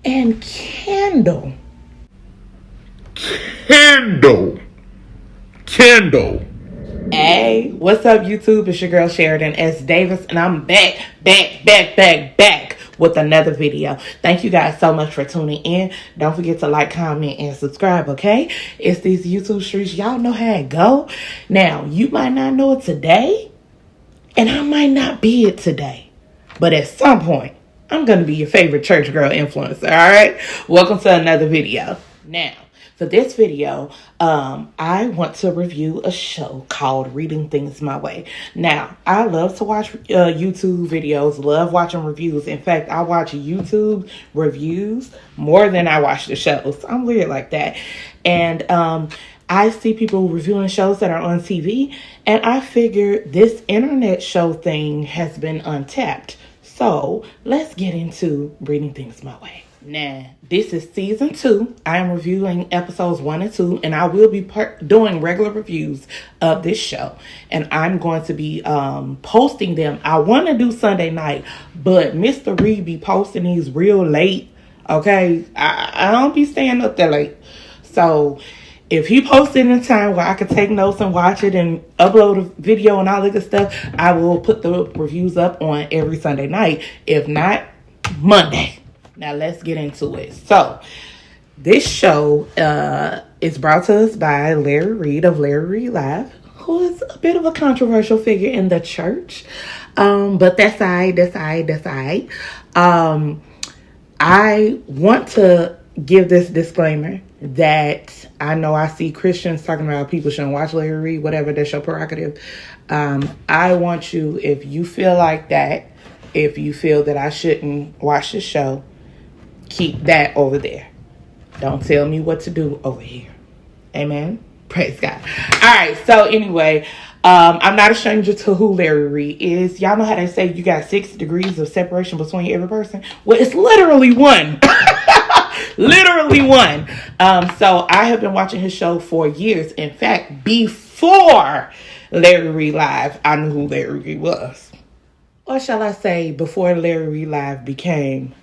and Candle. Hey, what's up, YouTube? It's your girl Sheridan S. Davis, and I'm back with another video. Thank you guys so much for tuning in. Don't forget to like, comment, and subscribe, okay? It's these YouTube streets. Y'all know how it go. Now, you might not know it today, and I might not be it today, but at some point, I'm going to be your favorite church girl influencer, all right? Welcome to another video. Now, for this video, I want to review a show called Reading Things My Way. Now, I love to watch YouTube videos, love watching reviews. In fact, I watch YouTube reviews more than I watch the shows. I'm weird like that. And I see people reviewing shows that are on TV, and I figure this internet show thing has been untapped. So let's get into Reading Things My Way. Now, this is season 2. I am reviewing episodes 1 and 2, and I will be doing regular reviews of this show. And I'm going to be posting them. I want to do Sunday night, but Mr. Reed be posting these real late. Okay, I don't be staying up that late. So if he posted in time where I could take notes and watch it and upload a video and all that good stuff, I will put the reviews up on every Sunday night. If not, Monday. Now let's get into it. So this show is brought to us by Larry Reid of Larry Reid Live, who is a bit of a controversial figure in the church. But that's all right. I want to give this disclaimer that I know I see Christians talking about people shouldn't watch Larry Reid, whatever, that's your prerogative. I want you, if you feel like that, if you feel that I shouldn't watch the show, keep that over there. Don't tell me what to do over here. Amen. Praise God. All right. So anyway, I'm not a stranger to who Larry Reid is. Y'all know how they say you got 6 degrees of separation between every person? Well, it's literally one. Literally one. So I have been watching his show for years. In fact, before Larry Reid Live, I knew who Larry Reid was. Or shall I say, before Larry Reid Live became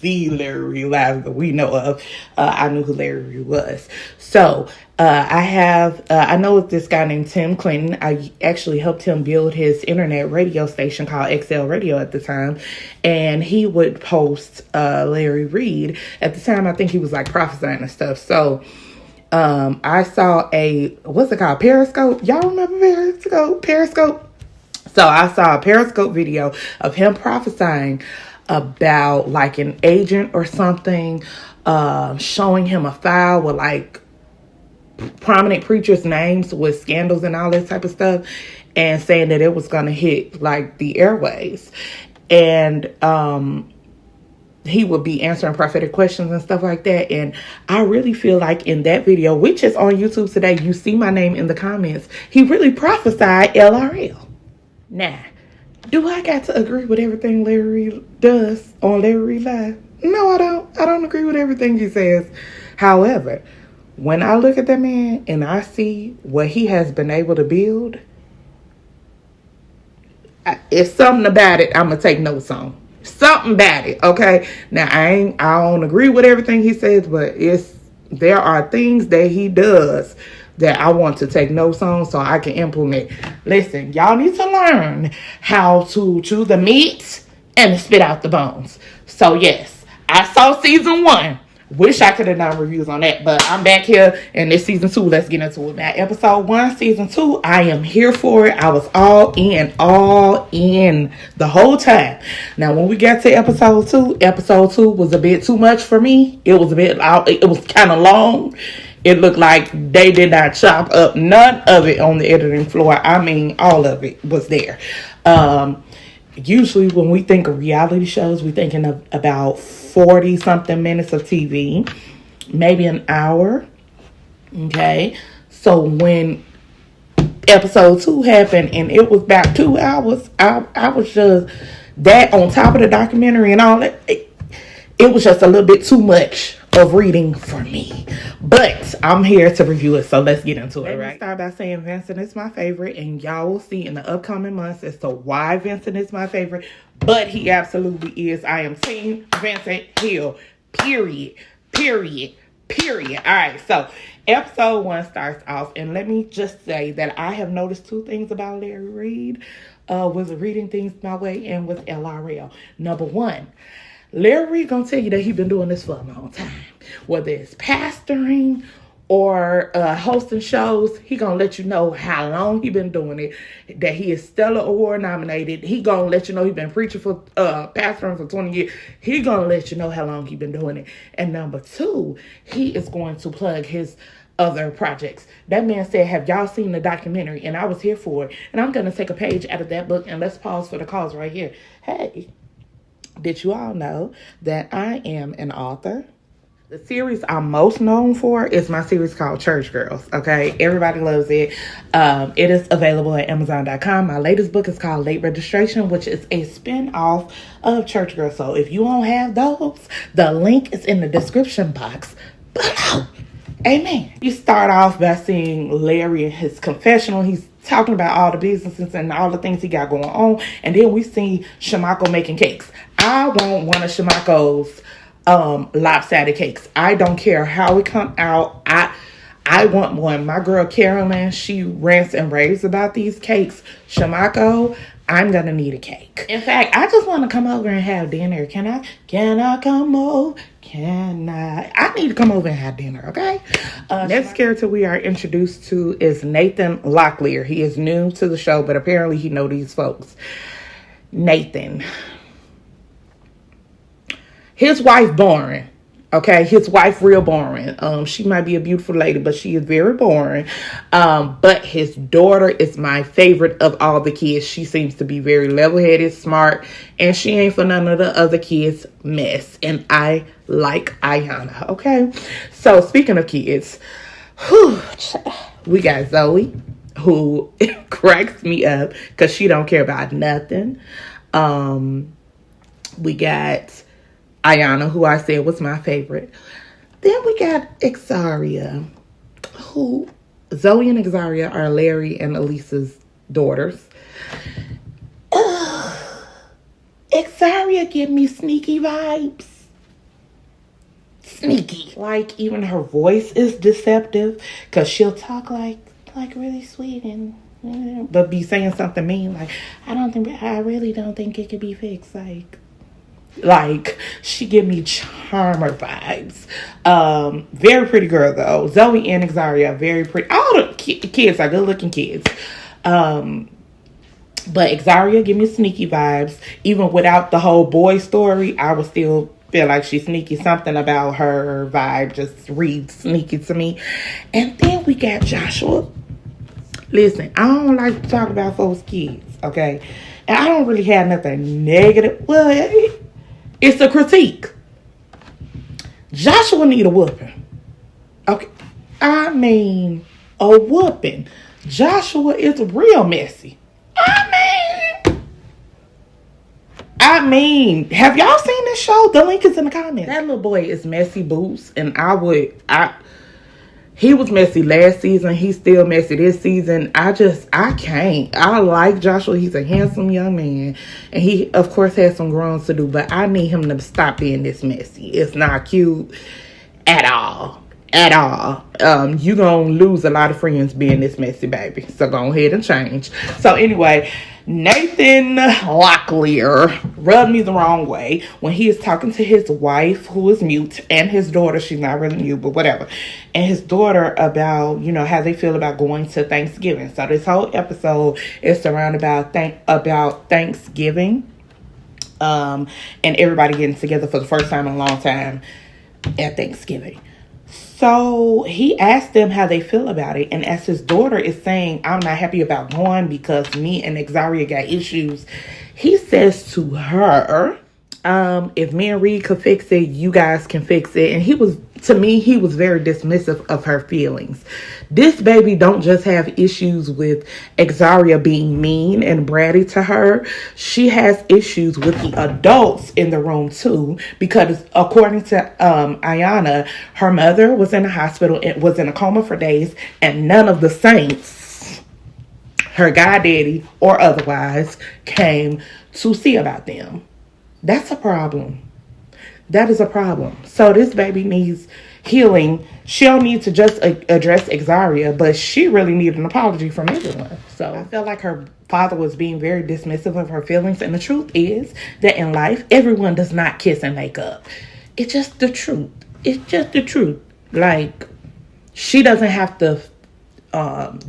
the Larry Reid Live that we know of, I knew who Larry Reid was. So I know this guy named Tim Clinton. I actually helped him build his internet radio station called XL Radio at the time, and he would post Larry Reid. At the time, I think he was like prophesying and stuff. So I saw what's it called? Periscope. Y'all remember Periscope? So I saw a Periscope video of him prophesying about like an agent or something, showing him a file with like prominent preachers' names with scandals and all that type of stuff, and saying that it was going to hit like the airways. And he would be answering prophetic questions and stuff like that. And I really feel like in that video, which is on YouTube today, you see my name in the comments, he really prophesied LRL. Now, do I got to agree with everything Larry Reid does on Larry Reid Live? No, I don't. I don't agree with everything he says. However, when I look at that man and I see what he has been able to build, it's something about it I'm going to take notes on. Something about it, okay? Now, I don't agree with everything he says, but there are things that he does that I want to take notes on so I can implement. Listen, y'all need to learn how to chew the meat and spit out the bones. So yes, I saw season 1. Wish I could have done reviews on that, but I'm back here in this season 2. Let's get into it. Now, episode 1, season 2, I am here for it. I was all in the whole time. Now, when we got to episode 2 was a bit too much for me. It was kind of long. It looked like they did not chop up none of it on the editing floor. I mean, all of it was there. Usually when we think of reality shows, we're thinking of about 40-something minutes of TV, maybe an hour. Okay. So when episode 2 happened and it was about 2 hours, I was just, that on top of the documentary and all that, it was just a little bit too much of reading for me, but I'm here to review it, so let's get into it. Let me start by saying Vincent is my favorite, and y'all will see in the upcoming months as to why Vincent is my favorite, but he absolutely is. I am team Vincent Hill, Period. Period. Period. All right, so episode 1 starts off, and let me just say that I have noticed 2 things about Larry Reid with reading things my way and with LRL. Number 1, Larry Reid gonna tell you that he's been doing this for a long time. Whether it's pastoring or hosting shows, he gonna let you know how long he been doing it, that he is Stellar Award nominated. He gonna let you know he been preaching for pastoring for 20 years. He gonna let you know how long he been doing it. And number 2, he is going to plug his other projects. That man said, have y'all seen the documentary? And I was here for it. And I'm gonna take a page out of that book, and let's pause for the cause right here. Hey, did you all know that I am an author? The series I'm most known for is my series called Church Girls, okay? Everybody loves it. It is available at Amazon.com. My latest book is called Late Registration, which is a spin-off of Church Girls. So if you don't have those, the link is in the description box below. Amen. You start off by seeing Larry in his confessional. He's talking about all the businesses and all the things he got going on. And then we see Shamako making cakes. I want one of Shamako's lopsided cakes. I don't care how it come out. I want one. My girl Carolyn, she rants and raves about these cakes. Shamako, I'm gonna need a cake. In fact, I just want to come over and have dinner. Can I come over? I need to come over and have dinner, okay? Next character we are introduced to is Nathan Locklear. He is new to the show, but apparently he know these folks. Nathan. His wife boring. Okay, his wife real boring. She might be a beautiful lady, but she is very boring. But his daughter is my favorite of all the kids. She seems to be very level-headed, smart, and she ain't for none of the other kids' mess. And I like Ayana. Okay, so speaking of kids, we got Zoe, who cracks me up because she don't care about nothing. We got Ayana, who I said was my favorite. Then we got Exaria, who Zoe and Exaria are Larry and Elisa's daughters. Exaria give me sneaky vibes. Sneaky. Like even her voice is deceptive because she'll talk like really sweet and but be saying something mean like I really don't think it could be fixed. Like she give me charmer vibes. Very pretty girl though. Zoe and Exaria are very pretty. All the kids are good looking kids. But Exaria give me sneaky vibes. Even without the whole boy story, I would still feel like she's sneaky. Something about her vibe just reads sneaky to me. And then we got Joshua. Listen, I don't like to talk about folks' kids, okay? And I don't really have nothing negative. Well, it's a critique. Joshua need a whooping. Okay. I mean, a whooping. Joshua is real messy. I mean, have y'all seen this show? The link is in the comments. That little boy is messy boots. And he was messy last season. He's still messy this season. I can't. I like Joshua. He's a handsome young man. And he, of course, has some growing to do. But I need him to stop being this messy. It's not cute at all. At all. You gonna lose a lot of friends being this messy, baby. So go ahead and change. So anyway, Nathan Locklear rubbed me the wrong way when he is talking to his wife, who is mute, and his daughter. She's not really mute, but whatever. And his daughter about, how they feel about going to Thanksgiving. So this whole episode is surrounded about Thanksgiving. And everybody getting together for the first time in a long time at Thanksgiving. So he asked them how they feel about it. And as his daughter is saying, I'm not happy about going because me and Exaria got issues, he says to her, if me and Reed could fix it, you guys can fix it. And he was very dismissive of her feelings. This baby don't just have issues with Exaria being mean and bratty to her. She has issues with the adults in the room too, because according to Ayana, her mother was in the hospital and was in a coma for days, and none of the saints, her goddaddy or otherwise, came to see about them. That's a problem. That is a problem. So this baby needs healing. She don't need to just address Xaria, but she really needs an apology from everyone. So I felt like her father was being very dismissive of her feelings. And the truth is that in life, everyone does not kiss and make up. It's just the truth. It's just the truth. Like, she doesn't have to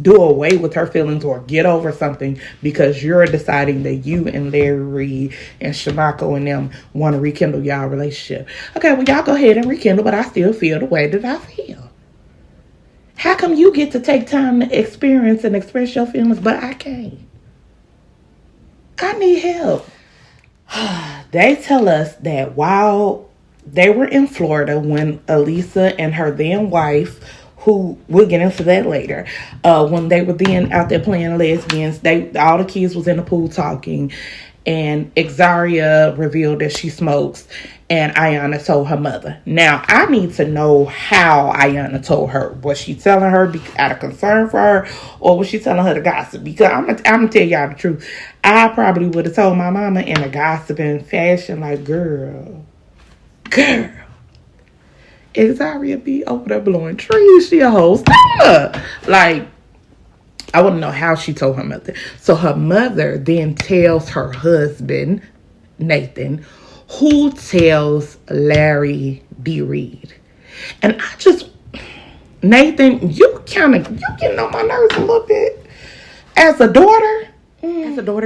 do away with her feelings or get over something because you're deciding that you and Larry and Shamako and them want to rekindle y'all relationship. Okay, well, y'all go ahead and rekindle, but I still feel the way that I feel. How come you get to take time to experience and express your feelings, but I can't? I need help. They tell us that while they were in Florida when Elisa and her then wife, who we'll get into that later, when they were then out there playing lesbians, all the kids was in the pool talking, and Xaria revealed that she smokes, and Ayana told her mother. Now, I need to know how Ayana told her. Was she telling her out of concern for her, or was she telling her to gossip? Because I'm gonna tell y'all the truth. I probably would have told my mama in a gossiping fashion, like, girl. Xaria be over there blowing trees. She a whole star. Like, I wouldn't know how she told her mother. So her mother then tells her husband, Nathan, who tells Larry D. Reid. And Nathan, you getting on my nerves a little bit. As a daughter,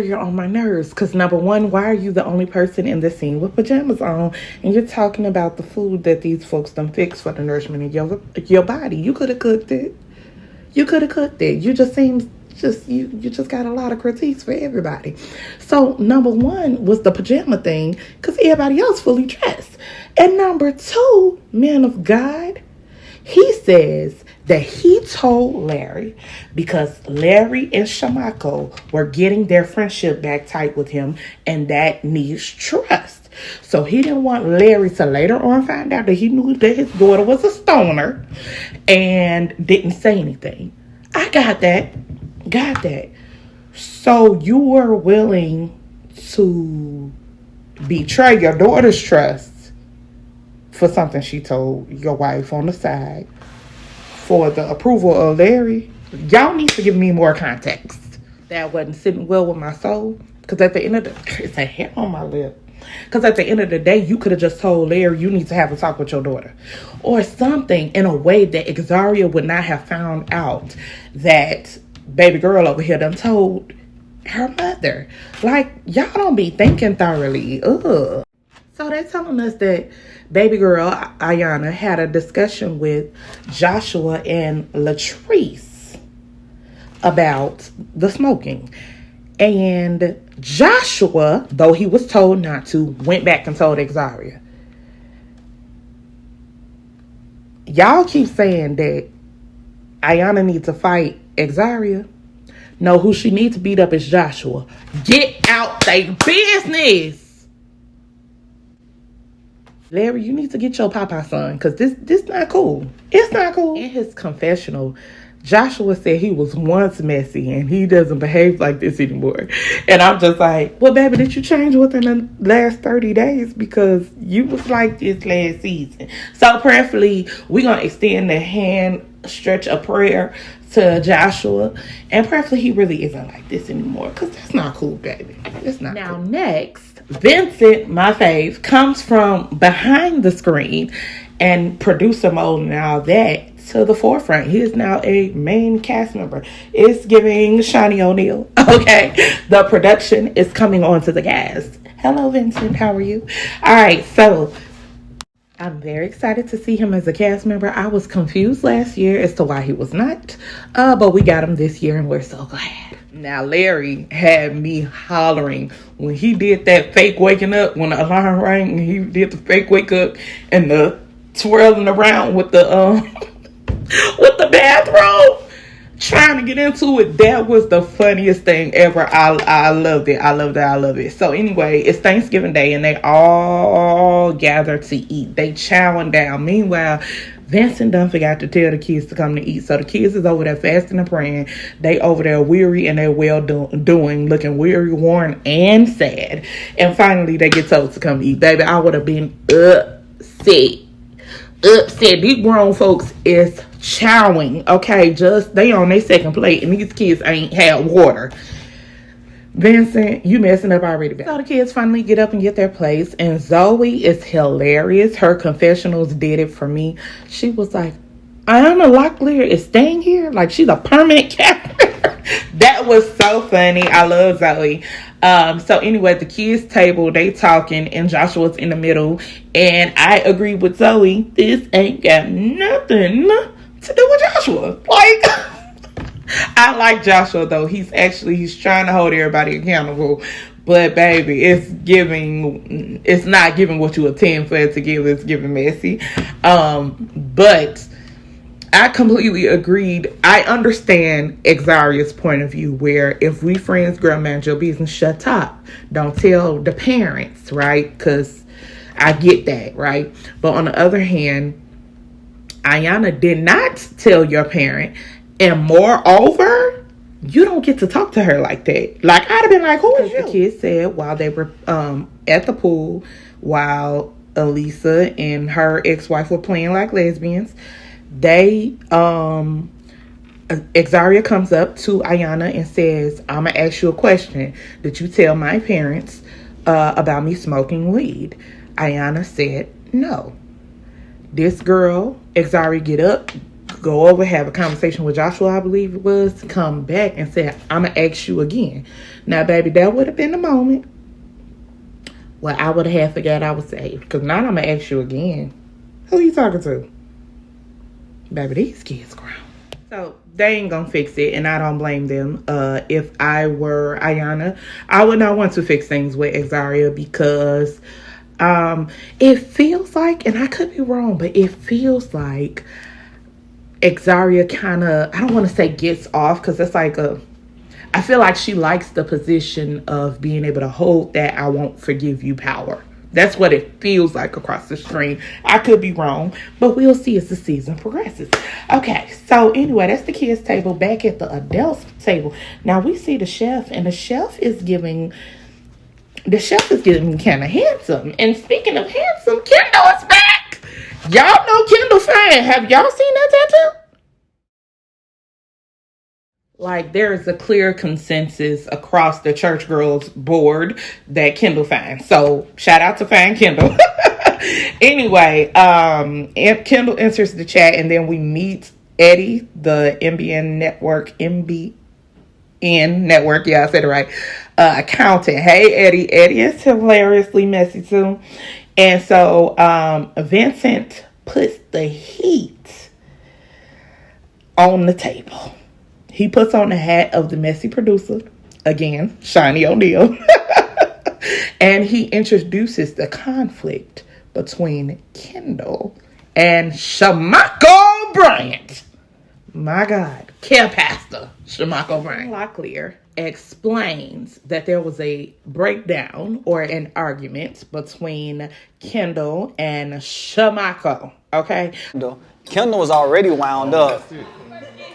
you're on my nerves. Because number one, why are you the only person in the scene with pajamas on? And you're talking about the food that these folks done fix for the nourishment of your body. You could have cooked it. You just got a lot of critiques for everybody. So number one was the pajama thing, because everybody else fully dressed. And number two, man of God, he says that he told Larry because Larry and Shamako were getting their friendship back tight with him, and that needs trust. So he didn't want Larry to later on find out that he knew that his daughter was a stoner and didn't say anything. I got that. So you were willing to betray your daughter's trust for something she told your wife on the side for the approval of Larry? Y'all need to give me more context. That wasn't sitting well with my soul. Because at the end of it's a hair on my lip. Because at the end of the day, you could have just told Larry you need to have a talk with your daughter. Or something in a way that Xaria would not have found out that baby girl over here done told her mother. Like, y'all don't be thinking thoroughly. Ugh. So they're telling us that baby girl Ayana had a discussion with Joshua and Latrice about the smoking. And Joshua, though he was told not to, went back and told Xaria. Y'all keep saying that Ayana needs to fight Xaria. No, who she needs to beat up is Joshua. Get out their business. Larry, you need to get your papa son, because this not cool. It's not cool. In his confessional, Joshua said he was once messy and he doesn't behave like this anymore. And I'm just like, well, baby, did you change within the last 30 days? Because you was like this last season. So prayerfully, we're going to extend the hand stretch of prayer to Joshua. And prayerfully, he really isn't like this anymore, because that's not cool, baby. It's not now, cool. Next, Vincent, my fave, comes from behind the screen and producer mode and all that to the forefront. He is now a main cast member. It's giving Shawnee O'Neal. Okay. The production is coming on to the cast. Hello, Vincent. How are you? All right. So I'm very excited to see him as a cast member. I was confused last year as to why he was not. But we got him this year and we're so glad. Now, Larry had me hollering when he did that fake waking up, when the alarm rang and he did the fake wake up and the twirling around with the with the bathrobe, trying to get into it. That was the funniest thing ever. I loved it. I love it. So anyway, it's Thanksgiving Day and they all gather to eat. They chowing down. Meanwhile, Vincent done forgot to tell the kids to come to eat. So the kids is over there fasting and praying. They over there weary and they're doing, looking weary, worn, and sad. And finally they get told to come eat. Baby, I would have been upset. These grown folks is chowing. Okay, just they on their second plate, and these kids ain't had water. Vincent, you messing up already. So the kids finally get up and get their place, and Zoe is hilarious. Her confessionals did it for me. She was like, Ayanna Locklear is staying here? Like she's a permanent character. That was so funny. I love Zoe. So anyway, the kids table, they talking, and Joshua's in the middle. And I agree with Zoe. This ain't got nothing to do with Joshua. Like... I like Joshua though. He's trying to hold everybody accountable. But baby, it's not giving what you intend for it to give. It's giving messy. But I completely agreed. I understand Xaria's point of view where if we friends, girl, mind your business, shut up. Don't tell the parents, right? Because I get that, right? But on the other hand, Ayanna did not tell your parent. And moreover, you don't get to talk to her like that. Like, I'd have been like, who is you? The kids said while they were at the pool, while Elisa and her ex-wife were playing like lesbians, Xaria comes up to Ayanna and says, I'm going to ask you a question. Did you tell my parents about me smoking weed? Ayanna said, no. This girl, Xaria, get up, go over, have a conversation with Joshua, I believe it was, come back and say, I'm going to ask you again. Now, baby, that would have been the moment where I would have forgot I was saved. Because now I'm going to ask you again. Who you talking to? Baby, these kids grown. So, they ain't going to fix it, and I don't blame them. If I were Ayanna, I would not want to fix things with Xaria because it feels like, and I could be wrong, but it feels like Xaria kind of, I don't want to say gets off because it's like I feel like she likes the position of being able to hold that I won't forgive you power. That's what it feels like across the screen. I could be wrong, but we'll see as the season progresses. Okay, so anyway, that's the kids' table. Back at the adults' table. Now we see the chef, and the chef is getting kind of handsome. And speaking of handsome, Kendall is back. Y'all know Kendall fine. Have y'all seen that tattoo? Like, there is a clear consensus across the church girls board that Kendall fine. So, shout out to fine Kendall. Anyway, Kendall enters the chat, and then we meet Eddie, the MBN network, yeah, I said it right, accountant. Hey, Eddie. Eddie is hilariously messy, too. And so Vincent puts the heat on the table. He puts on the hat of the messy producer, again, Shiny O'Neal, and he introduces the conflict between Kendall and Shamako Bryant. My God, care pastor Shamako Bryant. Locklear explains that there was a breakdown or an argument between Kendall and Shamako. Okay, Kendall was already wound up,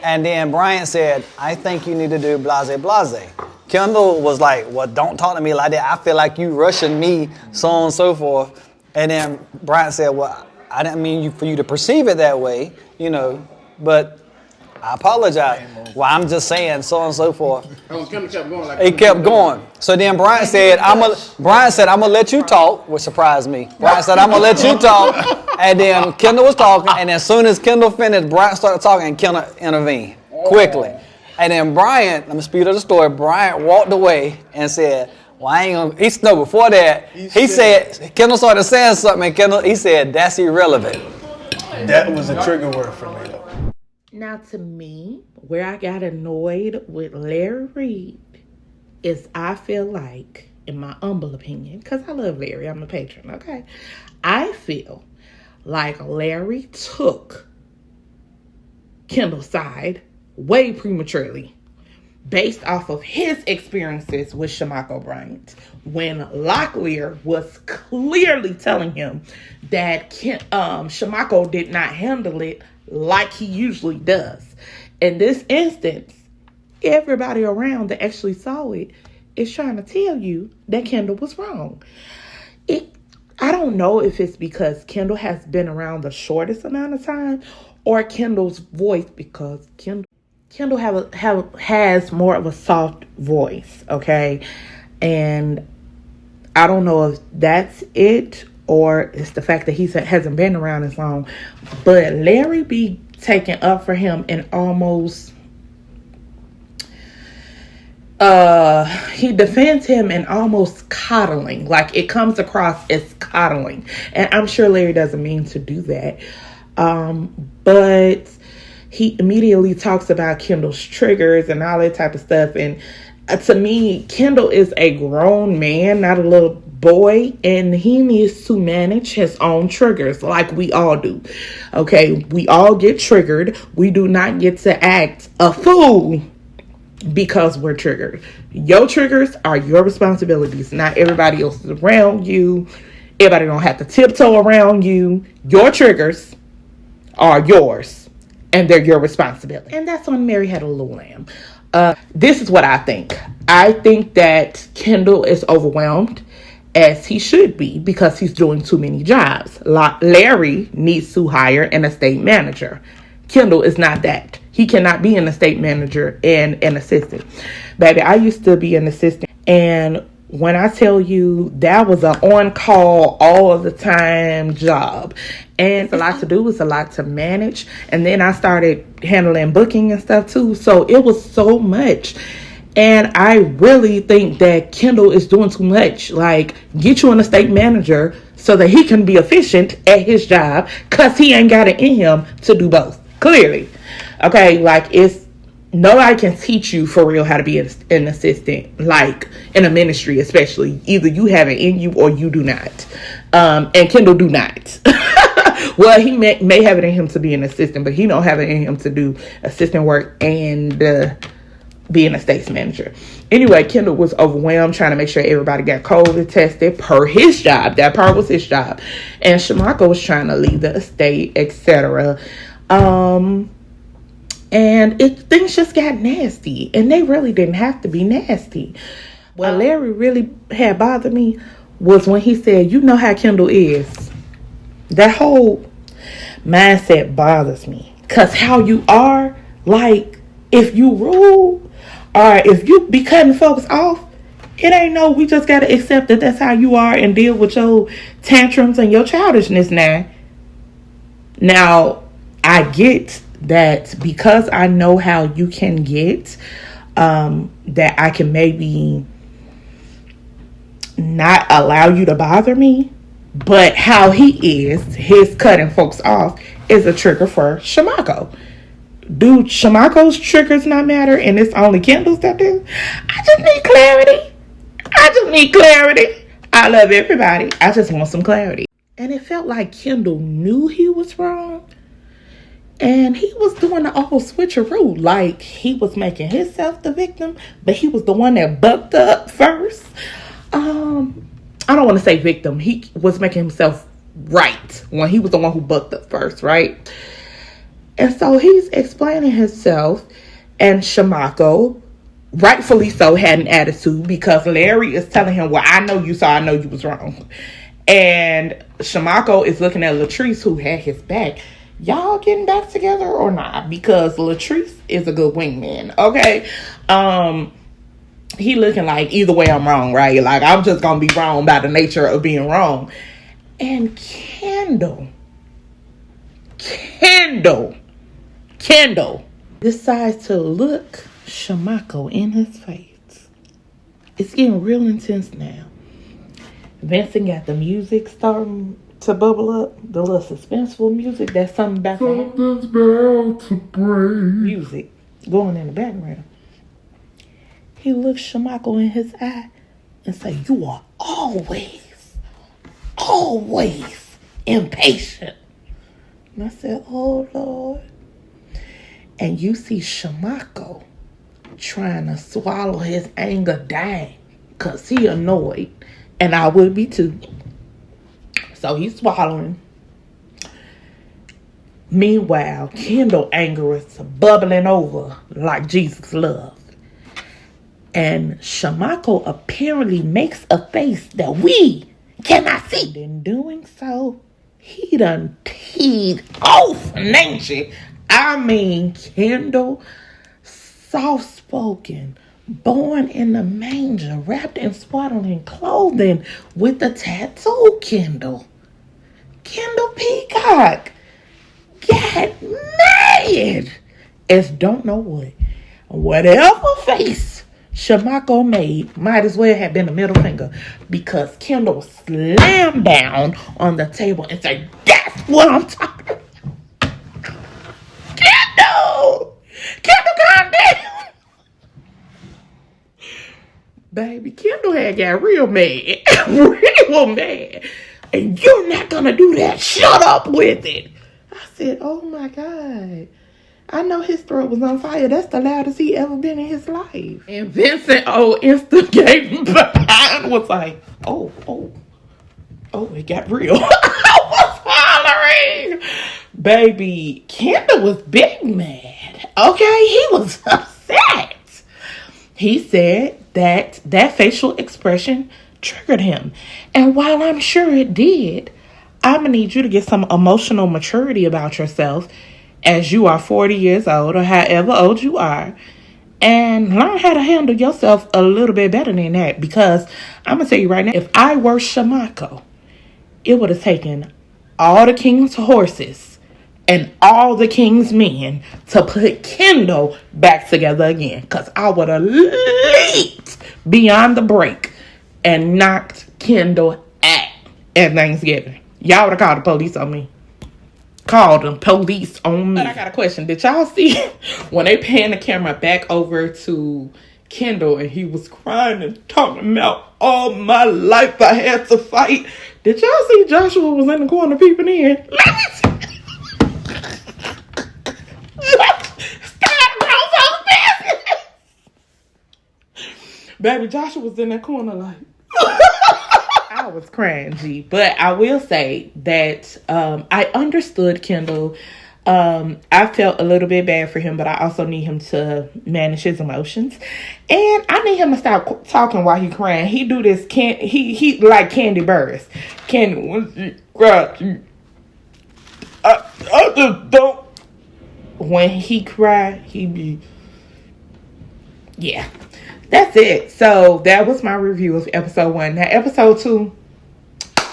and then Bryant said, "I think you need to do blase blase." Kendall was like, "Well, don't talk to me like that. I feel like you rushing me, so on and so forth." And then Bryant said, "Well, I didn't mean for you to perceive it that way, but I apologize. Well, I'm just saying, so on and so forth." It kept going. So then Bryant said, I'm gonna let you talk, which surprised me. Bryant said, I'm gonna let you talk. And then Kendall was talking, and as soon as Kendall finished, Bryant started talking, and Kendall intervened quickly. And then Bryant, let me speed up the story, Bryant walked away and said, well, I ain't gonna, before that, he said, Kendall started saying something, and he said, that's irrelevant. That was a trigger word for me, though. Now, to me, where I got annoyed with Larry Reid is I feel like, in my humble opinion, because I love Larry, I'm a patron, okay? I feel like Larry took Kendall's side way prematurely based off of his experiences with Shamako Bryant when Locklear was clearly telling him that Shamako did not handle it like he usually does. In this instance, everybody around that actually saw it is trying to tell you that Kendall was wrong. I don't know if it's because Kendall has been around the shortest amount of time or Kendall's voice, because Kendall has more of a soft voice, okay? And I don't know if that's it or it's the fact that he hasn't been around as long. But Larry be taking up for him and almost he defends him and almost coddling. Like, it comes across as coddling. And I'm sure Larry doesn't mean to do that. But he immediately talks about Kendall's triggers and all that type of stuff. And to me, Kendall is a grown man, not a little boy, and he needs to manage his own triggers like we all do. Okay, we all get triggered. We do not get to act a fool because we're triggered. Your triggers are your responsibilities, not everybody else around you. Everybody don't have to tiptoe around you. Your triggers are yours, and they're your responsibility. And that's when Mary had a little lamb. This is what I think. I think that Kendall is overwhelmed, as he should be, because he's doing too many jobs. Larry needs to hire an estate manager. Kendall is not that. He cannot be an estate manager and an assistant. Baby, I used to be an assistant, and when I tell you that was an on-call all of the time job, and it's a lot to do, it's a lot to manage, and then I started handling booking and stuff too, so it was so much. And I really think that Kendall is doing too much. Like, get you an estate manager so that he can be efficient at his job, because he ain't got it in him to do both. Clearly. Okay, like, it's nobody can teach you for real how to be an assistant, like in a ministry especially. Either you have it in you or you do not. And Kendall do not. Well, he may have it in him to be an assistant, but he don't have it in him to do assistant work and be an estates manager. Anyway, Kendall was overwhelmed trying to make sure everybody got COVID tested per his job. That part was his job. And Shamaka was trying to leave the estate, etc. And things just got nasty. And they really didn't have to be nasty. What Larry really had bothered me was when he said, you know how Kendall is. That whole mindset bothers me. Because how you are, like, if you rule or if you be cutting folks off, it ain't no, we just got to accept that that's how you are and deal with your tantrums and your childishness now. Now, I get that because I know how you can get, that I can maybe not allow you to bother me. But how he is, his cutting folks off, is a trigger for Shamako. Do Shamako's triggers not matter and it's only Kendall's that do? I just need clarity. I love everybody. I just want some clarity. And it felt like Kendall knew he was wrong. And he was doing the old switcheroo. Like, he was making himself the victim, but he was the one that bucked up first. I don't want to say victim. He was making himself right when he was the one who bucked up first, right? And so he's explaining himself, and Shamako, rightfully so, had an attitude because Larry is telling him, well, I know you, so I know you was wrong. And Shamako is looking at Latrice, who had his back. Y'all getting back together or not? Because Latrice is a good wingman, okay? He looking like, either way I'm wrong, right? Like, I'm just gonna be wrong by the nature of being wrong. And Kendall decides to look Shamako in his face. It's getting real intense now. Vincent got the music starting to bubble up, the little suspenseful music. That's something about something's about to break. Music going in the background. He looks Shamako in his eye and say, you are always impatient. And I said, oh, Lord. And you see Shamako trying to swallow his anger down because he annoyed. And I would be too. So he's swallowing. Meanwhile, Kendall anger is bubbling over like Jesus love. And Shamako apparently makes a face that we Can I see? And in doing so, he done teed off Nancy. I mean, Kendall, soft-spoken, born in the manger, wrapped in swaddling clothing with a tattoo, Kendall. Kendall Peacock got mad as don't know what. Whatever face Shamako made might as well have been a middle finger, because Kendall slammed down on the table and said, "That's what I'm talking about." Kendall! Kendall, calm down. Baby, Kendall had got real mad. Real mad. And you're not gonna do that. Shut up with it. I said, oh my God. I know his throat was on fire. That's the loudest he ever been in his life. And Vincent, instigating behind was like, oh, it got real. I was hollering. Baby, Kendall was big mad. Okay, he was upset. He said that facial expression triggered him. And while I'm sure it did, I'm going to need you to get some emotional maturity about yourself as you are 40 years old or however old you are, and learn how to handle yourself a little bit better than that. Because I'm going to tell you right now, if I were Shamako, it would have taken all the king's horses and all the king's men to put Kendall back together again. Because I would have leaped beyond the break and knocked Kendall at Thanksgiving. Y'all would have called the police on me. Called the police on me. But I got a question. Did y'all see when they panned the camera back over to Kendall and he was crying and talking about all my life I had to fight? Did y'all see Joshua was in the corner peeping in? Let me see. Baby, Joshua was in that corner like... I was crying, G. But I will say that I understood Kendall. I felt a little bit bad for him, but I also need him to manage his emotions. And I need him to stop talking while he's crying. He do this, he like Candy Burris. Candy, I just don't. When he cry, he be... Yeah. That's it. So that was my review of episode 1. Now episode 2,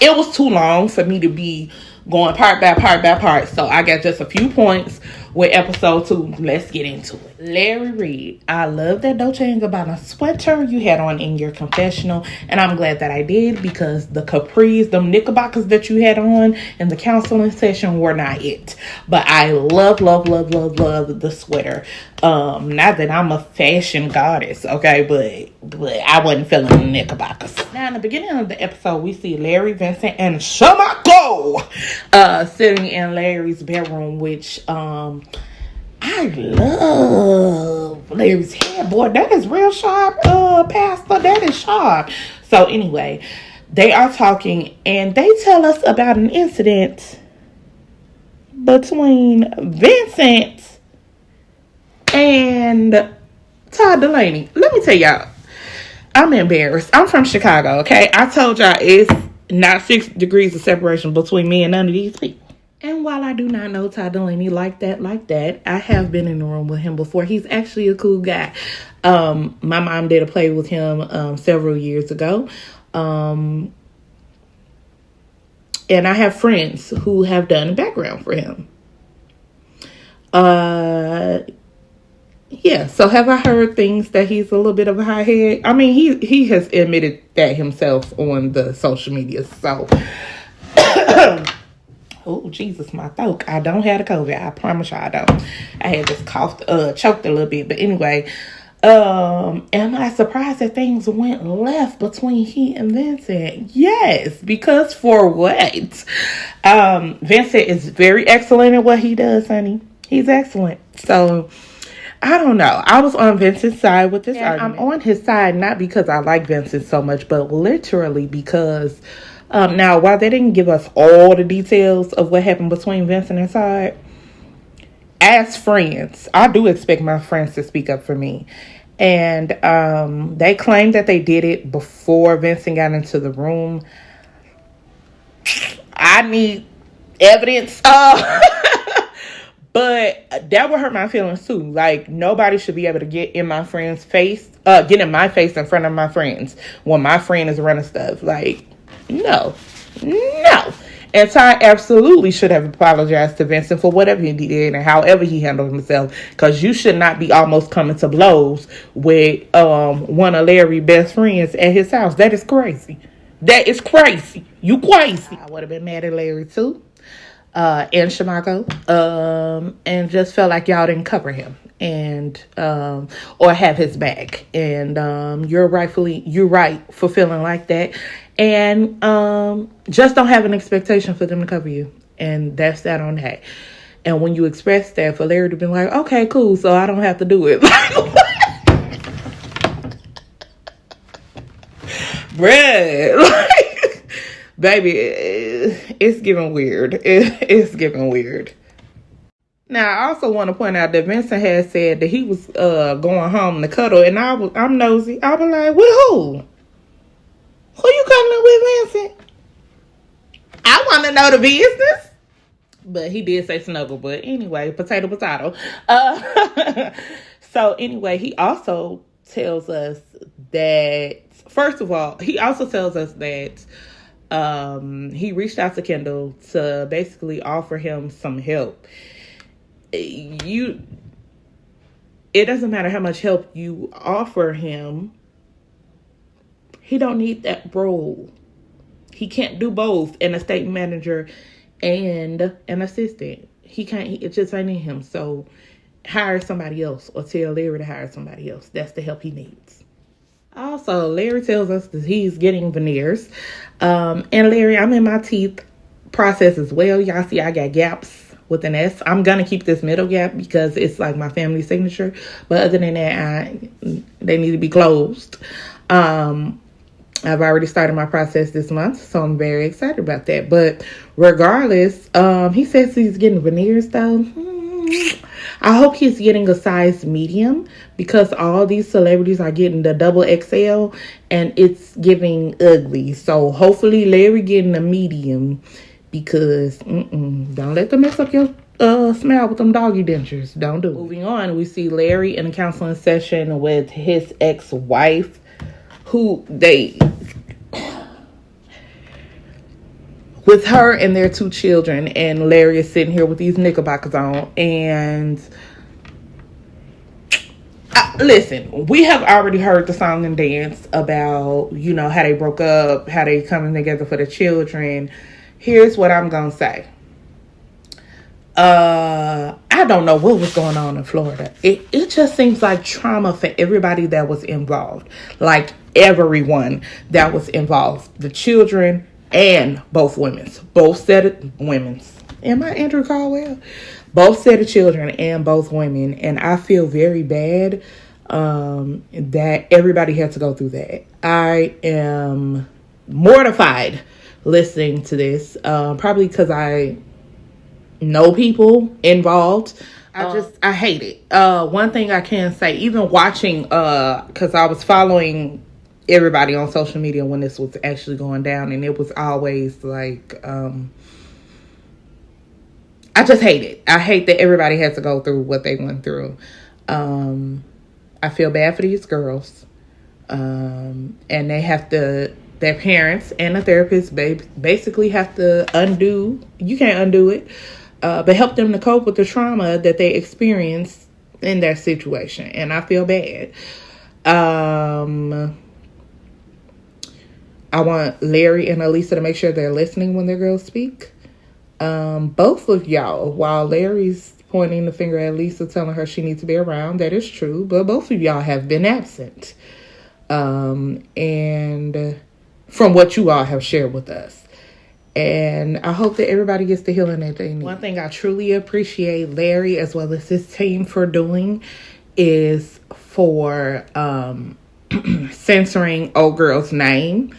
it was too long for me to be going part by part. So I got just a few points with episode 2. Let's get into it. Larry Reid, I love that Dolce & Gabbana sweater you had on in your confessional. And I'm glad that I did, because the capris, them knickerbockers that you had on in the counseling session were not it. But I love the sweater. Not that I'm a fashion goddess, okay, but I wasn't feeling the knickerbockers. Now, in the beginning of the episode, we see Larry, Vincent, and Shamako sitting in Larry's bedroom, which I love Larry's hair. Boy, that is real sharp, Pastor. That is sharp. So anyway, they are talking, and they tell us about an incident between Vincent and Todd Delaney. Let me tell y'all, I'm embarrassed. I'm from Chicago, okay? I told y'all it's not 6 degrees of separation between me and none of these people. And while I do not know Todd Delaney like that, I have been in the room with him before. He's actually a cool guy. My mom did a play with him several years ago. And I have friends who have done a background for him. Yeah, so have I heard things that he's a little bit of a hothead? I mean, he has admitted that himself on the social media, so... Oh, Jesus, my throat. I don't have the COVID. I promise you I don't. I had just choked a little bit. But anyway, am I surprised that things went left between he and Vincent? Yes, because for what? Vincent is very excellent at what he does, honey. He's excellent. So... I don't know. I was on Vincent's side with this argument. I'm on his side not because I like Vincent so much, but literally because... now, while they didn't give us all the details of what happened between Vincent and Todd, as friends, I do expect my friends to speak up for me. And they claimed that they did it before Vincent got into the room. I need evidence. But that would hurt my feelings too. Like, nobody should be able to get in my friend's face, get in my face in front of my friends when my friend is running stuff. Like, no. And Ty absolutely should have apologized to Vincent for whatever he did and however he handled himself. Because you should not be almost coming to blows with one of Larry's best friends at his house. That is crazy. That is crazy. You crazy. I would have been mad at Larry too. And Shamako, and just felt like y'all didn't cover him and or have his back. And you're right for feeling like that. And just don't have an expectation for them to cover you. And that's that on that. And when you express that, for Larry to be like, okay, cool, so I don't have to do it. Bruh, baby, it's giving weird. It's giving weird. Now, I also want to point out that Vincent had said that he was going home to cuddle, and I'm nosy. I was like, with who? Who you cuddling with, Vincent? I want to know the business. But he did say snuggle. But anyway, potato. So anyway, he also tells us that, first of all, he reached out to Kendall to basically offer him some help. It doesn't matter how much help you offer him. He don't need that role. He can't do both, an estate manager and an assistant. He can't. It just ain't in him. So hire somebody else, or tell Larry to hire somebody else. That's the help he needs. Also, Larry tells us that he's getting veneers. And Larry, I'm in my teeth process as well. Y'all see I got gaps with an S. I'm going to keep this middle gap because it's like my family signature. But other than that, they need to be closed. I've already started my process this month, so I'm very excited about that. But regardless, he says he's getting veneers though. I hope he's getting a size medium, because all these celebrities are getting the double XL and it's giving ugly. So hopefully Larry getting a medium, because don't let them mess up your smile with them doggy dentures. Don't do it. Moving on, we see Larry in a counseling session with his ex-wife, with her and their 2 children, and Larry is sitting here with these knickerbockers on. And listen, we have already heard the song and dance about, how they broke up, how they coming together for the children. Here's what I'm gonna say. I don't know what was going on in Florida. It just seems like trauma for everybody that was involved. Like everyone that was involved. The children and both women's. Both set of women's. Am I Andrew Caldwell? Both set of children and both women. And I feel very bad that everybody had to go through that. I am mortified listening to this. Probably because I know people involved. I hate it. One thing I can say, even watching, because I was following everybody on social media when this was actually going down, and it was always like, I just hate it. I hate that everybody has to go through what they went through. I feel bad for these girls. And they have to, their parents and the therapist basically have to undo, you can't undo it, but help them to cope with the trauma that they experienced in that situation. And I feel bad. I want Larry and Elisa to make sure they're listening when their girls speak. Both of y'all, while Larry's pointing the finger at Lisa, telling her she needs to be around, that is true, but both of y'all have been absent. And from what you all have shared with us. And I hope that everybody gets the healing that they need. One thing I truly appreciate Larry as well as his team for doing is for censoring old girl's name.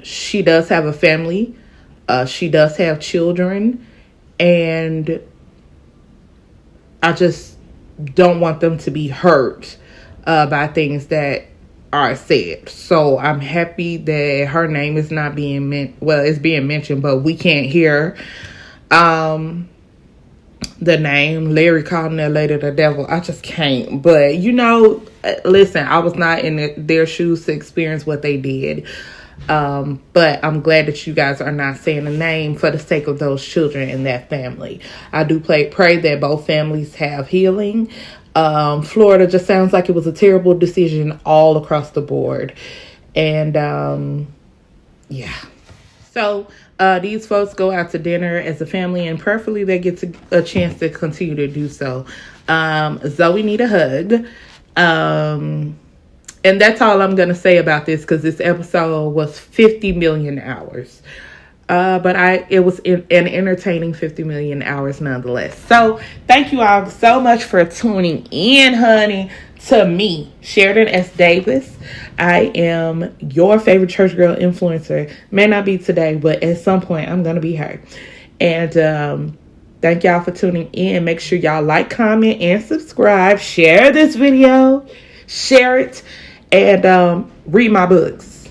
She does have a family. She does have children. And I just don't want them to be hurt by things that are said. So I'm happy that her name is not being it's being mentioned, but we can't hear the name. Larry calling that lady the devil. I just can't. But listen, I was not in their shoes to experience what they did. But I'm glad that you guys are not saying the name for the sake of those children and that family. I do pray that both families have healing. Florida just sounds like it was a terrible decision all across the board. And yeah. So these folks go out to dinner as a family, and preferably they get a chance to continue to do so. Zoe need a hug. And that's all I'm going to say about this, because this episode was 50 million hours. But it was an entertaining 50 million hours nonetheless. So thank you all so much for tuning in, honey, to me, Sheridan S. Davis. I am your favorite church girl influencer. May not be today, but at some point I'm going to be her. And thank y'all for tuning in. Make sure y'all like, comment, and subscribe. Share this video. Share it. And read my books.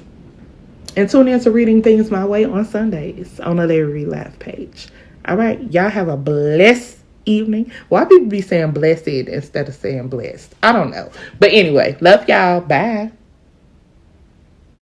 And tune in to Reading Things My Way on Sundays on the Larry Reid Live page. All right. Y'all have a blessed evening. Why people be saying blessed instead of saying blessed? I don't know. But anyway, love y'all. Bye.